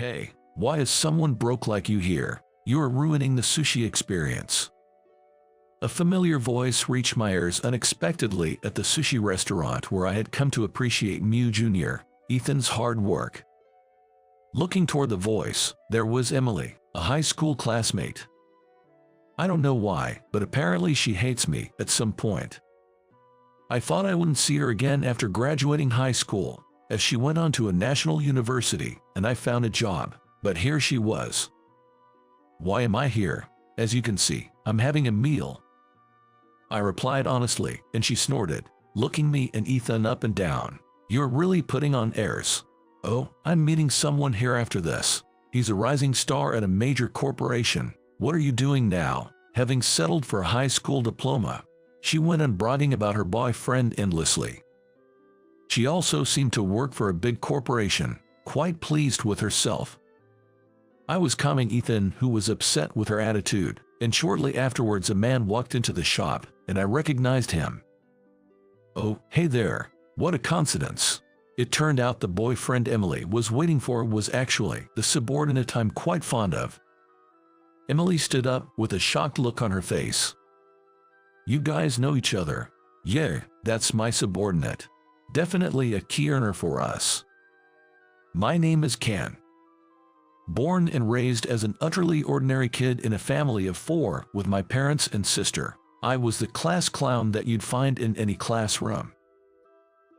Hey, why is someone broke like you here? You are ruining the sushi experience. A familiar voice reached my ears unexpectedly at the sushi restaurant where I had come to appreciate Mew Jr., Ethan's hard work. Looking toward the voice, there was Emily, a high school classmate. I don't know why, but apparently she hates me at some point. I thought I wouldn't see her again after graduating high school, as she went on to a national university and I found a job, but here she was. Why am I here? As you can see, I'm having a meal. I replied honestly, and she snorted, looking me and Ethan up and down. You're really putting on airs. Oh, I'm meeting someone here after this. He's a rising star at a major corporation. What are you doing now, having settled for a high school diploma? She went on bragging about her boyfriend endlessly. She also seemed to work for a big corporation, quite pleased with herself. I was calming Ethan, who was upset with her attitude, and shortly afterwards a man walked into the shop, and I recognized him. Oh, hey there, what a coincidence. It turned out the boyfriend Emily was waiting for was actually the subordinate I'm quite fond of. Emily stood up with a shocked look on her face. You guys know each other? Yeah, that's my subordinate. Definitely a key earner for us. My name is Ken. Born and raised as an utterly ordinary kid in a family of 4 with my parents and sister, I was the class clown that you'd find in any classroom.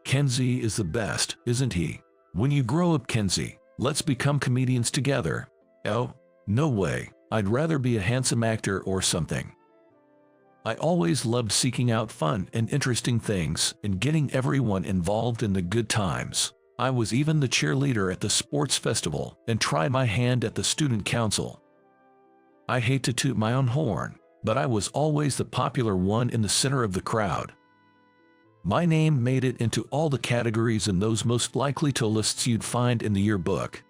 Kenzie is the best, isn't he? When you grow up, Kenzie, let's become comedians together. Oh, no way, I'd rather be a handsome actor or something. I always loved seeking out fun and interesting things and getting everyone involved in the good times. I was even the cheerleader at the sports festival and tried my hand at the student council. I hate to toot my own horn, but I was always the popular one in the center of the crowd. My name made it into all the categories and those most likely to lists you'd find in the yearbook.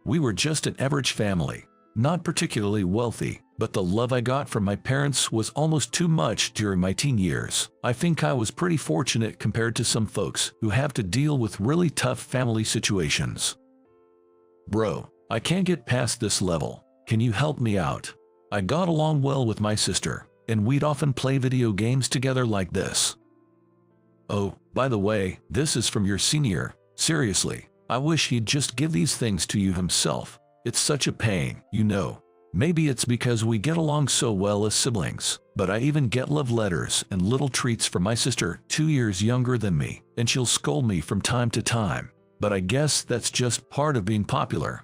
We were just an average family, not particularly wealthy, but the love I got from my parents was almost too much during my teen years. I think I was pretty fortunate compared to some folks who have to deal with really tough family situations. Bro, I can't get past this level. Can you help me out? I got along well with my sister, and we'd often play video games together like this. Oh, by the way, this is from your senior. Seriously, I wish he'd just give these things to you himself. It's such a pain, you know. Maybe it's because we get along so well as siblings, but I even get love letters and little treats from my sister, 2 years younger than me, and she'll scold me from time to time. But I guess that's just part of being popular.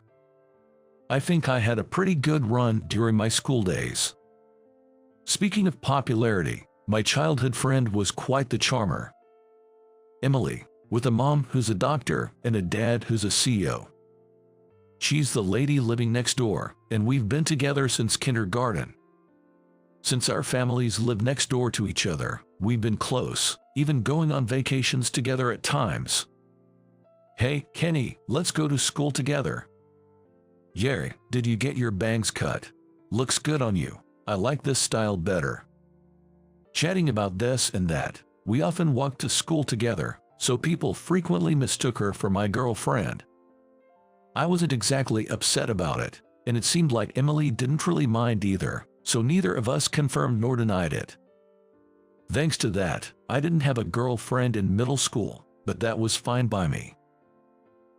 I think I had a pretty good run during my school days. Speaking of popularity, my childhood friend was quite the charmer. Emily, with a mom who's a doctor and a dad who's a CEO. She's the lady living next door, and we've been together since kindergarten. Since our families live next door to each other, we've been close, even going on vacations together at times. Hey, Kenny, let's go to school together. Yeah, did you get your bangs cut? Looks good on you. I like this style better. Chatting about this and that, we often walked to school together, so people frequently mistook her for my girlfriend. I wasn't exactly upset about it, and it seemed like Emily didn't really mind either, so neither of us confirmed nor denied it. Thanks to that, I didn't have a girlfriend in middle school, but that was fine by me.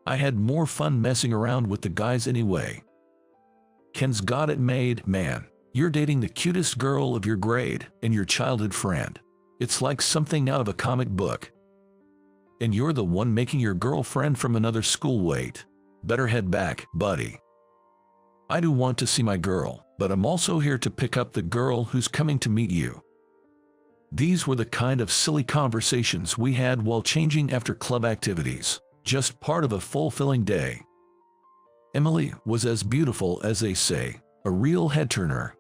I had more fun messing around with the guys anyway. Ken's got it made, man. You're dating the cutest girl of your grade and your childhood friend. It's like something out of a comic book. And you're the one making your girlfriend from another school wait. Better head back, buddy. I do want to see my girl, but I'm also here to pick up the girl who's coming to meet you. These were the kind of silly conversations we had while changing after club activities, just part of a fulfilling day. Emily was as beautiful as they say, a real head-turner.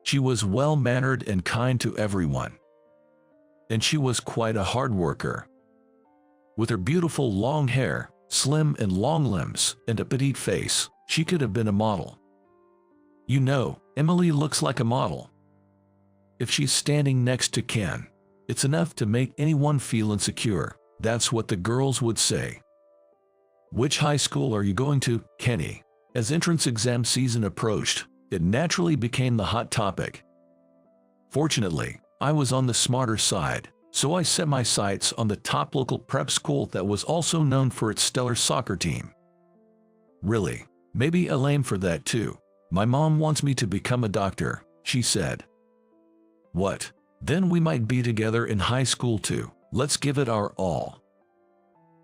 She was well-mannered and kind to everyone. And she was quite a hard worker. With her beautiful long hair, slim and long limbs, and a petite face, she could have been a model. You know, Emily looks like a model. If she's standing next to Ken, it's enough to make anyone feel insecure. That's what the girls would say. Which high school are you going to, Kenny? As entrance exam season approached, it naturally became the hot topic. Fortunately, I was on the smarter side, so I set my sights on the top local prep school that was also known for its stellar soccer team. Really, maybe a lame for that too. My mom wants me to become a doctor, she said. What? Then we might be together in high school too. Let's give it our all.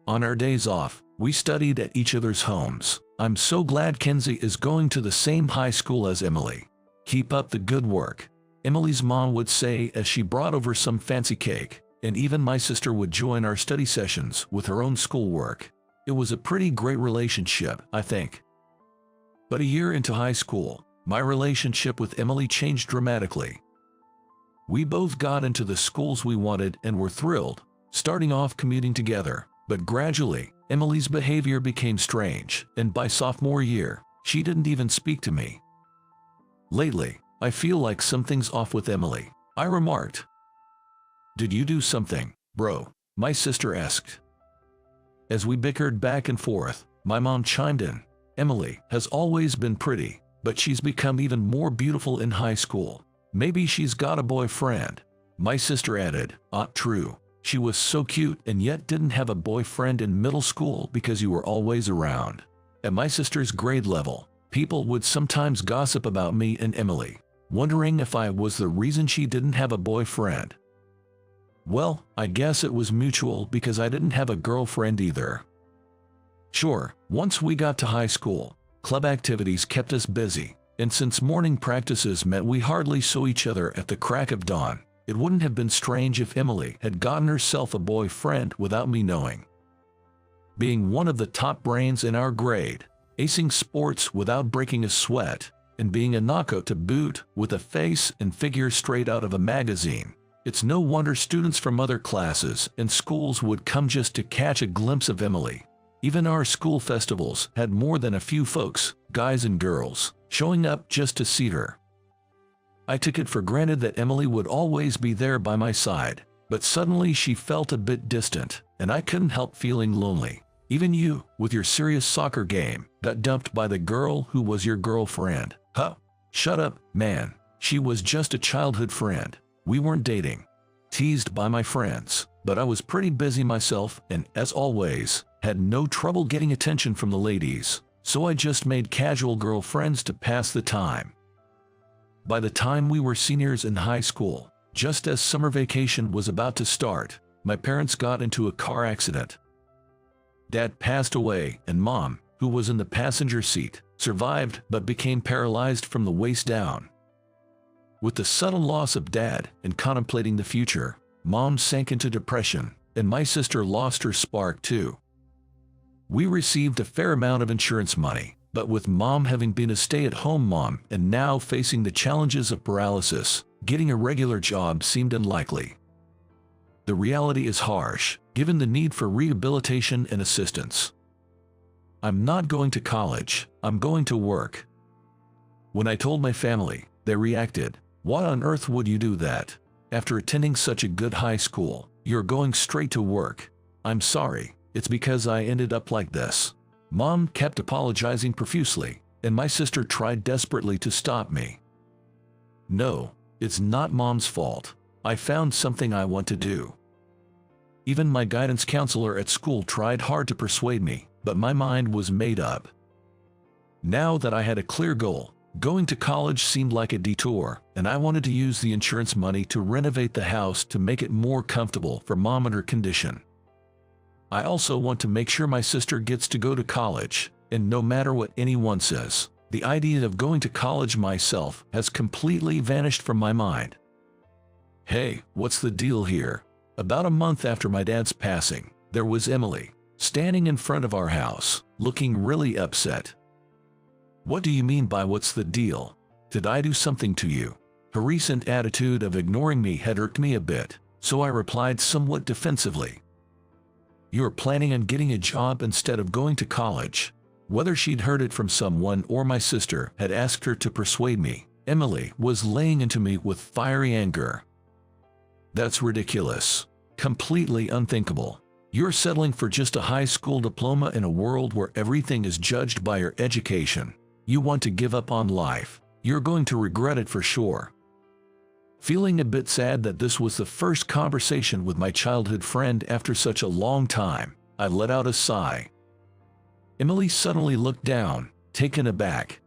On our days off, we studied at each other's homes. I'm so glad Kenzie is going to the same high school as Emily. Keep up the good work, Emily's mom would say as she brought over some fancy cake, and even my sister would join our study sessions with her own schoolwork. It was a pretty great relationship, I think. But a year into high school, my relationship with Emily changed dramatically. We both got into the schools we wanted and were thrilled, starting off commuting together, but gradually, Emily's behavior became strange, and by sophomore year, she didn't even speak to me. Lately, I feel like something's off with Emily, I remarked. Did you do something, bro? My sister asked. As we bickered back and forth, my mom chimed in. Emily has always been pretty, but she's become even more beautiful in high school. Maybe she's got a boyfriend. My sister added, true. She was so cute and yet didn't have a boyfriend in middle school because you were always around. At my sister's grade level, people would sometimes gossip about me and Emily, wondering if I was the reason she didn't have a boyfriend. Well, I guess it was mutual because I didn't have a girlfriend either. Sure, once we got to high school, club activities kept us busy, and since morning practices meant we hardly saw each other at the crack of dawn, it wouldn't have been strange if Emily had gotten herself a boyfriend without me knowing. Being one of the top brains in our grade, acing sports without breaking a sweat, and being a knockout to boot with a face and figure straight out of a magazine, it's no wonder students from other classes and schools would come just to catch a glimpse of Emily. Even our school festivals had more than a few folks, guys and girls, showing up just to see her. I took it for granted that Emily would always be there by my side, but suddenly she felt a bit distant, and I couldn't help feeling lonely. Even you, with your serious soccer game, got dumped by the girl who was your girlfriend. Huh? Shut up, man. She was just a childhood friend. We weren't dating. Teased by my friends, but I was pretty busy myself and, as always, had no trouble getting attention from the ladies, so I just made casual girlfriends to pass the time. By the time we were seniors in high school, just as summer vacation was about to start, my parents got into a car accident. Dad passed away and Mom, who was in the passenger seat, survived but became paralyzed from the waist down. With the sudden loss of Dad and contemplating the future, Mom sank into depression, and my sister lost her spark too. We received a fair amount of insurance money, but with Mom having been a stay-at-home mom and now facing the challenges of paralysis, getting a regular job seemed unlikely. The reality is harsh, given the need for rehabilitation and assistance. I'm not going to college, I'm going to work. When I told my family, they reacted, "Why on earth would you do that? After attending such a good high school, you're going straight to work." I'm sorry, it's because I ended up like this. Mom kept apologizing profusely, and my sister tried desperately to stop me. No, it's not Mom's fault. I found something I want to do. Even my guidance counselor at school tried hard to persuade me, but my mind was made up. Now that I had a clear goal, going to college seemed like a detour, and I wanted to use the insurance money to renovate the house to make it more comfortable for Mom and her condition. I also want to make sure my sister gets to go to college, and no matter what anyone says, the idea of going to college myself has completely vanished from my mind. Hey, what's the deal here? About a month after my dad's passing, there was Emily, standing in front of our house, looking really upset. What do you mean by what's the deal? Did I do something to you? Her recent attitude of ignoring me had irked me a bit, so I replied somewhat defensively. You're planning on getting a job instead of going to college. Whether she'd heard it from someone or my sister had asked her to persuade me, Emily was laying into me with fiery anger. That's ridiculous. Completely unthinkable. You're settling for just a high school diploma in a world where everything is judged by your education. You want to give up on life. You're going to regret it for sure." Feeling a bit sad that this was the first conversation with my childhood friend after such a long time, I let out a sigh. Emily suddenly looked down, taken aback.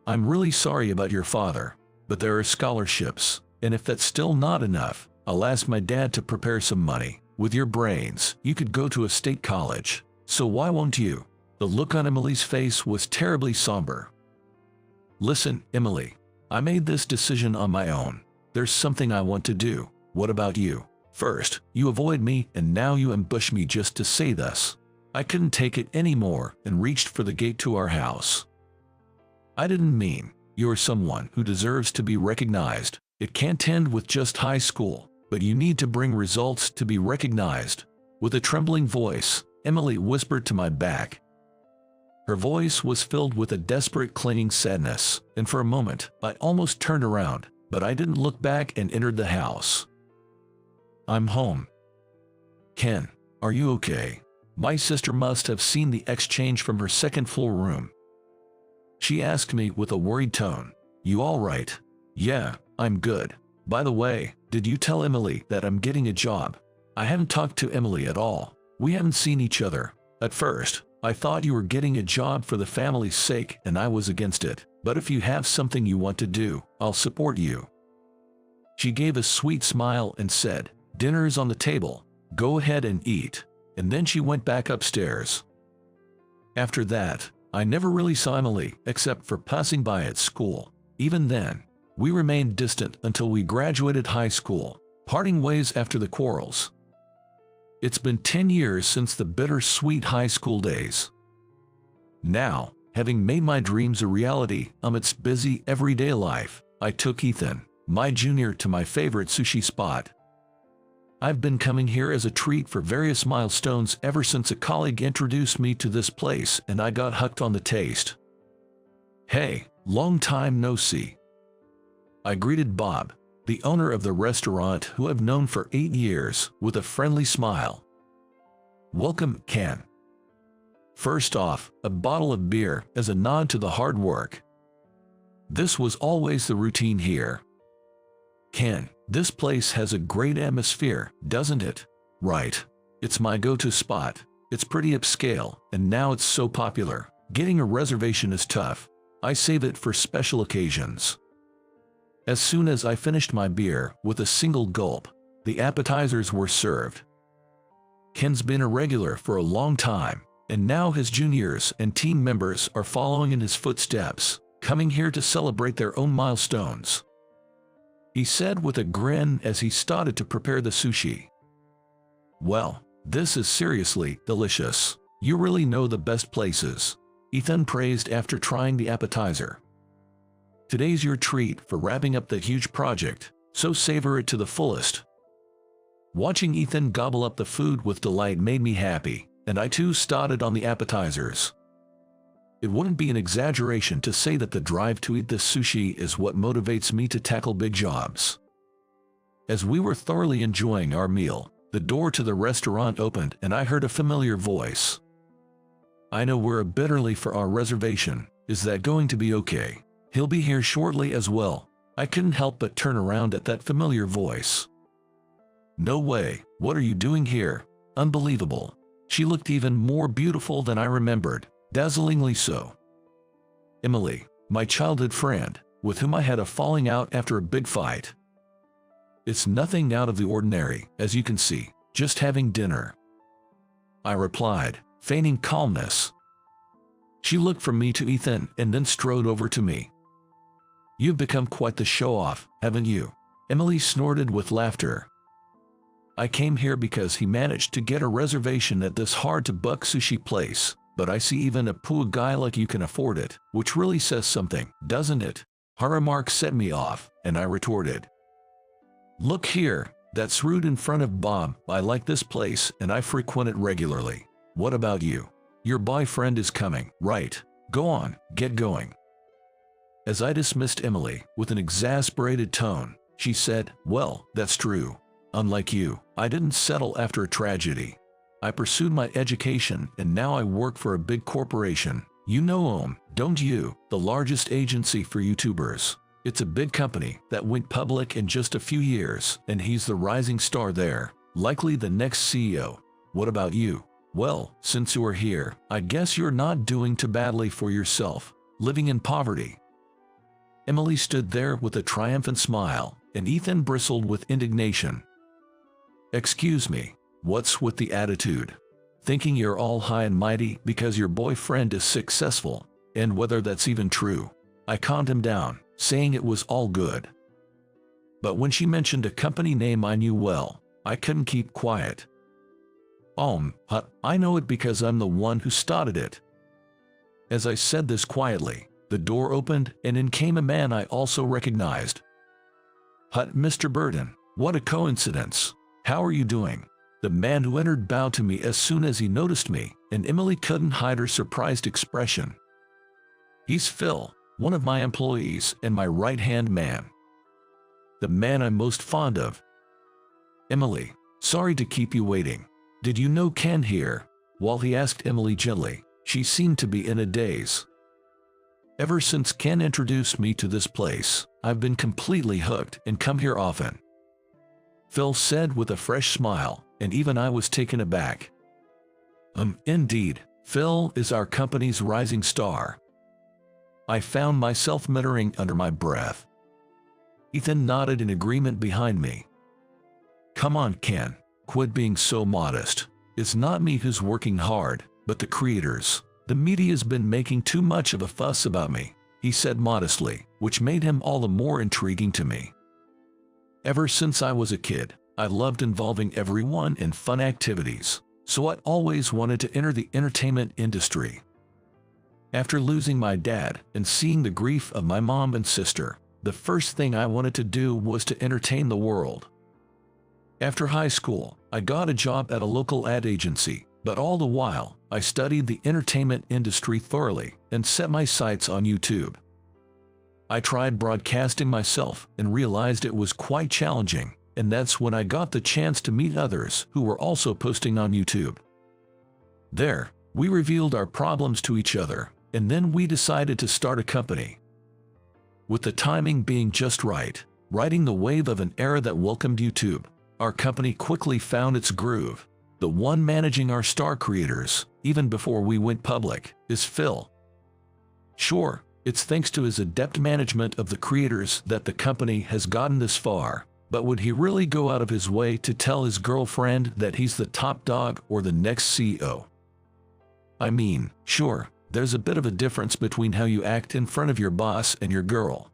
"I'm really sorry about your father, but there are scholarships, and if that's still not enough, I'll ask my dad to prepare some money. With your brains, you could go to a state college, so why won't you?" The look on Emily's face was terribly somber. "Listen, Emily, I made this decision on my own. There's something I want to do. What about you? First, you avoid me, and now you ambush me just to say this." I couldn't take it anymore and reached for the gate to our house. "I didn't mean, you're someone who deserves to be recognized. It can't end with just high school, but you need to bring results to be recognized." With a trembling voice, Emily whispered to my back. Her voice was filled with a desperate clinging sadness, and for a moment, I almost turned around, but I didn't look back and entered the house. "I'm home. Ken, are you okay?" My sister must have seen the exchange from her second-floor room. She asked me with a worried tone. "You all right?" "Yeah, I'm good. By the way, did you tell Emily that I'm getting a job?" I haven't talked to Emily at all. We haven't seen each other. At first, I thought you were getting a job for the family's sake and I was against it. But if you have something you want to do, I'll support you. She gave a sweet smile and said, "Dinner's on the table. Go ahead and eat." And then she went back upstairs. After that, I never really saw Emily except for passing by at school. Even then, we remained distant until we graduated high school, parting ways after the quarrels. It's been 10 years since the bittersweet high school days. Now, having made my dreams a reality amidst busy everyday life, I took Ethan, my junior, to my favorite sushi spot. I've been coming here as a treat for various milestones ever since a colleague introduced me to this place and I got hooked on the taste. "Hey, long time no see." I greeted Bob, the owner of the restaurant who I've known for 8 years, with a friendly smile. "Welcome, Ken." First off, a bottle of beer as a nod to the hard work. This was always the routine here. "Ken, this place has a great atmosphere, doesn't it?" "Right. It's my go-to spot. It's pretty upscale, and now it's so popular. Getting a reservation is tough. I save it for special occasions." As soon as I finished my beer with a single gulp, the appetizers were served. Ken's been a regular for a long time, and now his juniors and team members are following in his footsteps, coming here to celebrate their own milestones. He said with a grin as he started to prepare the sushi. "Well, this is seriously delicious. You really know the best places," Ethan praised after trying the appetizer. "Today's your treat for wrapping up the huge project, so savor it to the fullest." Watching Ethan gobble up the food with delight made me happy, and I too started on the appetizers. It wouldn't be an exaggeration to say that the drive to eat this sushi is what motivates me to tackle big jobs. As we were thoroughly enjoying our meal, the door to the restaurant opened and I heard a familiar voice. "I know we're a bit early for our reservation. Is that going to be okay? He'll be here shortly as well." I couldn't help but turn around at that familiar voice. "No way, what are you doing here? Unbelievable." She looked even more beautiful than I remembered, dazzlingly so. "Emily, my childhood friend, with whom I had a falling out after a big fight. It's nothing out of the ordinary, as you can see, just having dinner," I replied, feigning calmness. She looked from me to Ethan and then strode over to me. "You've become quite the show-off, haven't you?" Emily snorted with laughter. "I came here because he managed to get a reservation at this hard-to-book sushi place, but I see even a poor guy like you can afford it, which really says something, doesn't it?" Her remark set me off, and I retorted, "Look here, that's rude in front of Bob. I like this place and I frequent it regularly. What about you? Your boyfriend is coming, right? Go on, get going." As I dismissed Emily with an exasperated tone, she said, "Well, that's true. Unlike you, I didn't settle after a tragedy." I pursued my education and now I work for a big corporation. You know 'em, don't you? The largest agency for YouTubers. It's a big company that went public in just a few years, and he's the rising star there, likely the next CEO. What about you? Well, since you are here, I guess you're not doing too badly for yourself, living in poverty. Emily stood there with a triumphant smile, and Ethan bristled with indignation. Excuse me, what's with the attitude? Thinking you're all high and mighty because your boyfriend is successful, and whether that's even true. I calmed him down, saying it was all good. But when she mentioned a company name I knew well, I couldn't keep quiet. I know it because I'm the one who started it. As I said this quietly, the door opened and in came a man I also recognized. Mr. Burton, what a coincidence. How are you doing? The man who entered bowed to me as soon as he noticed me, and Emily couldn't hide her surprised expression. He's Phil, one of my employees and my right-hand man. The man I'm most fond of. Emily, sorry to keep you waiting. Did you know Ken here? While he asked Emily gently, she seemed to be in a daze. Ever since Ken introduced me to this place, I've been completely hooked and come here often. Phil said with a fresh smile, and even I was taken aback. Indeed, Phil is our company's rising star. I found myself muttering under my breath. Ethan nodded in agreement behind me. Come on, Ken, quit being so modest. It's not me who's working hard, but the creators. The media's been making too much of a fuss about me, he said modestly, which made him all the more intriguing to me. Ever since I was a kid, I loved involving everyone in fun activities, so I always wanted to enter the entertainment industry. After losing my dad and seeing the grief of my mom and sister, the first thing I wanted to do was to entertain the world. After high school, I got a job at a local ad agency, but all the while, I studied the entertainment industry thoroughly and set my sights on YouTube. I tried broadcasting myself and realized it was quite challenging, and that's when I got the chance to meet others who were also posting on YouTube. There, we revealed our problems to each other, and then we decided to start a company. With the timing being just right, riding the wave of an era that welcomed YouTube, our company quickly found its groove. The one managing our star creators, even before we went public, is Phil. Sure, it's thanks to his adept management of the creators that the company has gotten this far, but would he really go out of his way to tell his girlfriend that he's the top dog or the next CEO? I mean, sure, there's a bit of a difference between how you act in front of your boss and your girl.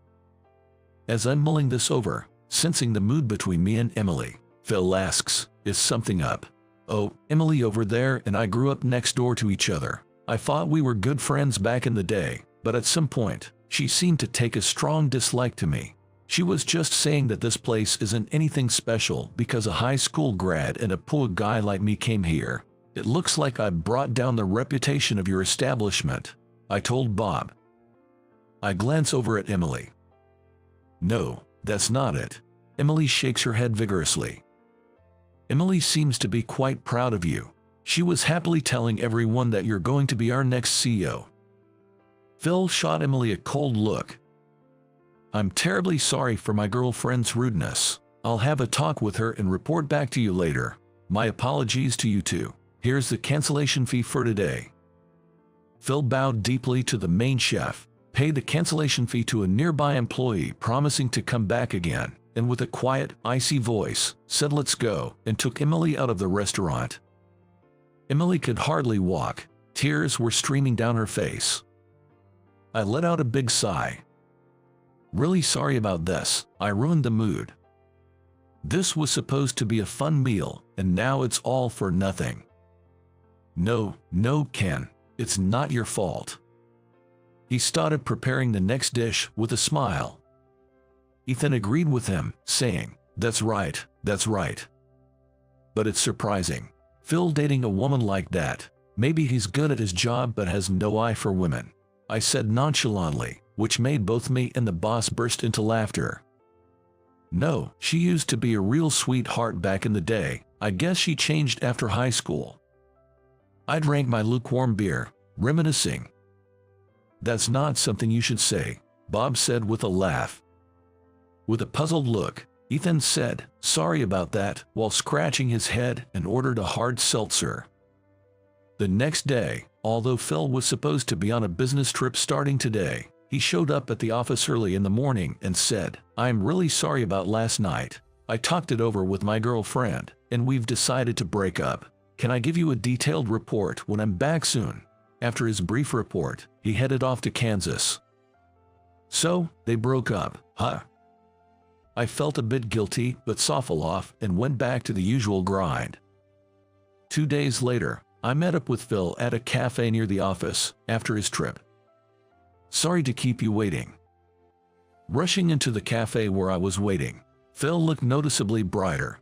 As I'm mulling this over, sensing the mood between me and Emily, Phil asks, is something up? Oh, Emily over there and I grew up next door to each other. I thought we were good friends back in the day, but at some point, she seemed to take a strong dislike to me. She was just saying that this place isn't anything special because a high school grad and a poor guy like me came here. It looks like I brought down the reputation of your establishment, I told Bob. I glance over at Emily. No, that's not it. Emily shakes her head vigorously. Emily seems to be quite proud of you. She was happily telling everyone that you're going to be our next CEO. Phil shot Emily a cold look. I'm terribly sorry for my girlfriend's rudeness. I'll have a talk with her and report back to you later. My apologies to you too. Here's the cancellation fee for today. Phil bowed deeply to the main chef, paid the cancellation fee to a nearby employee promising to come back again, and with a quiet, icy voice, said let's go, and took Emily out of the restaurant. Emily could hardly walk. Tears were streaming down her face. I let out a big sigh. Really sorry about this, I ruined the mood. This was supposed to be a fun meal, and now it's all for nothing. No, Ken, it's not your fault. He started preparing the next dish with a smile. Ethan agreed with him, saying, that's right. But it's surprising. Phil dating a woman like that. Maybe he's good at his job but has no eye for women, I said nonchalantly, which made both me and the boss burst into laughter. No, she used to be a real sweetheart back in the day. I guess she changed after high school. I drank my lukewarm beer, reminiscing. "That's not something you should say," Bob said with a laugh. With a puzzled look, Ethan said, "Sorry about that," while scratching his head, and ordered a hard seltzer. The next day, although Phil was supposed to be on a business trip starting today, he showed up at the office early in the morning and said, "I'm really sorry about last night. I talked it over with my girlfriend, and we've decided to break up. Can I give you a detailed report when I'm back soon?" After his brief report, he headed off to Kansas. "So, they broke up, huh?" I felt a bit guilty but softened off and went back to the usual grind. 2 days later, I met up with Phil at a cafe near the office after his trip. "Sorry to keep you waiting." Rushing into the cafe where I was waiting, Phil looked noticeably brighter.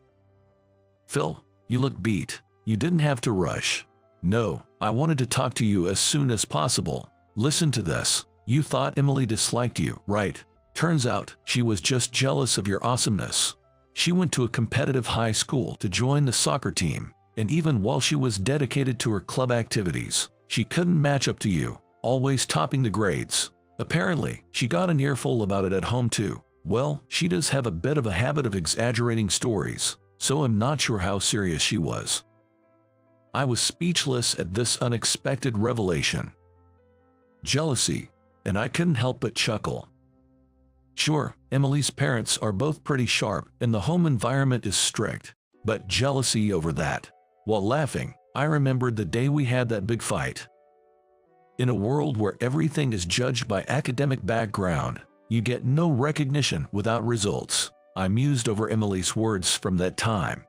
"Phil, you look beat. You didn't have to rush." "No, I wanted to talk to you as soon as possible. Listen to this. You thought Emily disliked you, right? Turns out, she was just jealous of your awesomeness. She went to a competitive high school to join the soccer team, and even while she was dedicated to her club activities, she couldn't match up to you, always topping the grades. Apparently, she got an earful about it at home too. Well, she does have a bit of a habit of exaggerating stories, so I'm not sure how serious she was." I was speechless at this unexpected revelation. Jealousy, and I couldn't help but chuckle. Sure, Emily's parents are both pretty sharp and the home environment is strict, but jealousy over that. While laughing, I remembered the day we had that big fight. In a world where everything is judged by academic background, you get no recognition without results. I mused over Emily's words from that time.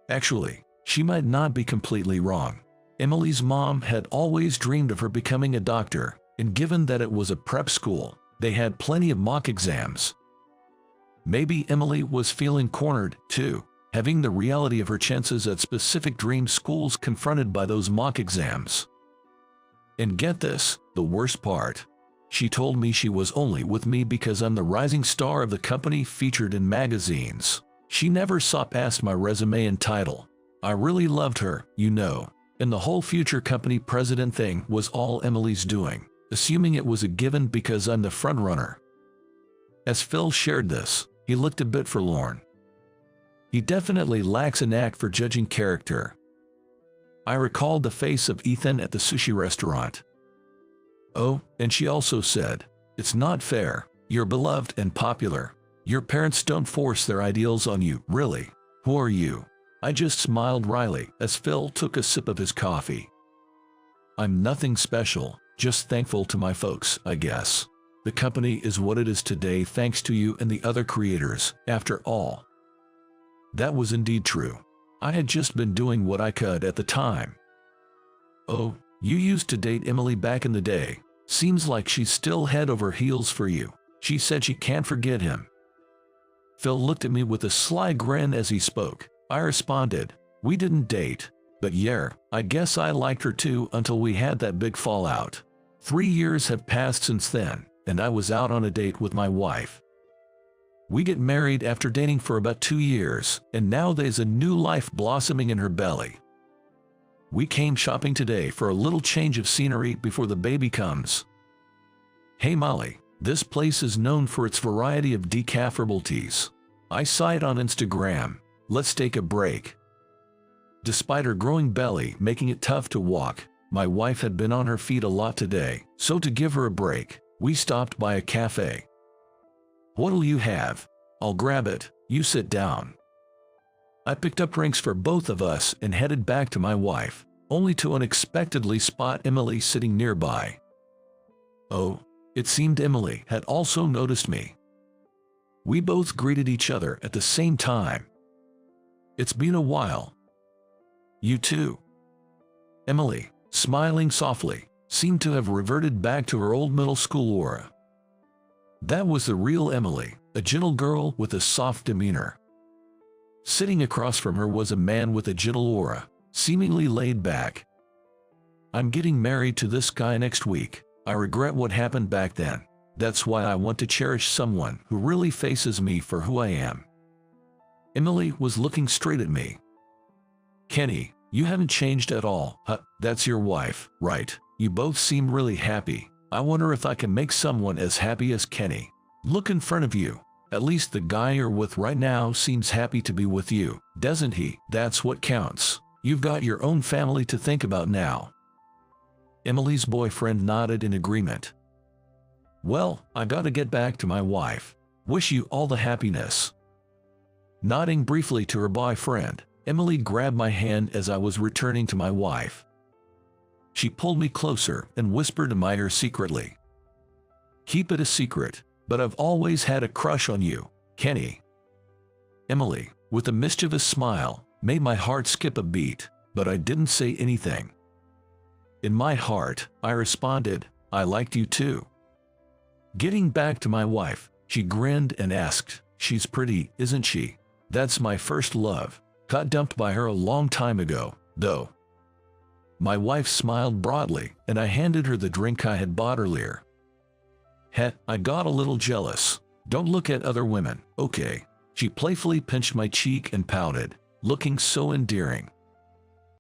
Actually, she might not be completely wrong. Emily's mom had always dreamed of her becoming a doctor, and given that it was a prep school, they had plenty of mock exams. Maybe Emily was feeling cornered, too, having the reality of her chances at specific dream schools confronted by those mock exams. And get this, the worst part. She told me she was only with me because I'm the rising star of the company featured in magazines. She never saw past my resume and title. I really loved her, you know, and the whole future company president thing was all Emily's doing, assuming it was a given because I'm the frontrunner. As Phil shared this, he looked a bit forlorn. He definitely lacks a knack for judging character. I recalled the face of Ethan at the sushi restaurant. Oh, and she also said, "It's not fair. You're beloved and popular. Your parents don't force their ideals on you, really. Who are you?" I just smiled wryly as Phil took a sip of his coffee. "I'm nothing special, just thankful to my folks, I guess. The company is what it is today thanks to you and the other creators, after all." That was indeed true. I had just been doing what I could at the time. "Oh, you used to date Emily back in the day. Seems like she's still head over heels for you. She said she can't forget him." Phil looked at me with a sly grin as he spoke. I responded, "We didn't date, but yeah, I guess I liked her too until we had that big fallout. 3 years have passed since then, and I was out on a date with my wife. We get married after dating for about 2 years, and now there's a new life blossoming in her belly. We came shopping today for a little change of scenery before the baby comes. Hey Molly, this place is known for its variety of decaf herbal teas. I saw it on Instagram. Let's take a break." Despite her growing belly making it tough to walk, my wife had been on her feet a lot today, so to give her a break, we stopped by a cafe. "What'll you have?" "I'll grab it, you sit down." I picked up drinks for both of us and headed back to my wife, only to unexpectedly spot Emily sitting nearby. Oh, it seemed Emily had also noticed me. We both greeted each other at the same time. "It's been a while." "You too." Emily, smiling softly, seemed to have reverted back to her old middle school aura. That was the real Emily, a gentle girl with a soft demeanor. Sitting across from her was a man with a gentle aura, seemingly laid back. "I'm getting married to this guy next week. I regret what happened back then. That's why I want to cherish someone who really faces me for who I am." Emily was looking straight at me. "Kenny, You haven't changed at all. That's your wife, right? You both seem really happy. I wonder if I can make someone as happy as Kenny. Look in front of you. At least the guy you're with right now seems happy to be with you, doesn't he? That's what counts. You've got your own family to think about now. Emily's boyfriend nodded in agreement. Well, I gotta get back to my wife. Wish you all the happiness. Nodding briefly to her boyfriend, Emily grabbed my hand as I was returning to my wife. She pulled me closer and whispered in my ear secretly. Keep it a secret, but I've always had a crush on you, Kenny. Emily, with a mischievous smile, made my heart skip a beat, but I didn't say anything. In my heart, I responded, I liked you too. Getting back to my wife, she grinned and asked, she's pretty, isn't she? That's my first love. Got dumped by her a long time ago, though. My wife smiled broadly, and I handed her the drink I had bought earlier. I got a little jealous. Don't look at other women, okay? She playfully pinched my cheek and pouted, looking so endearing.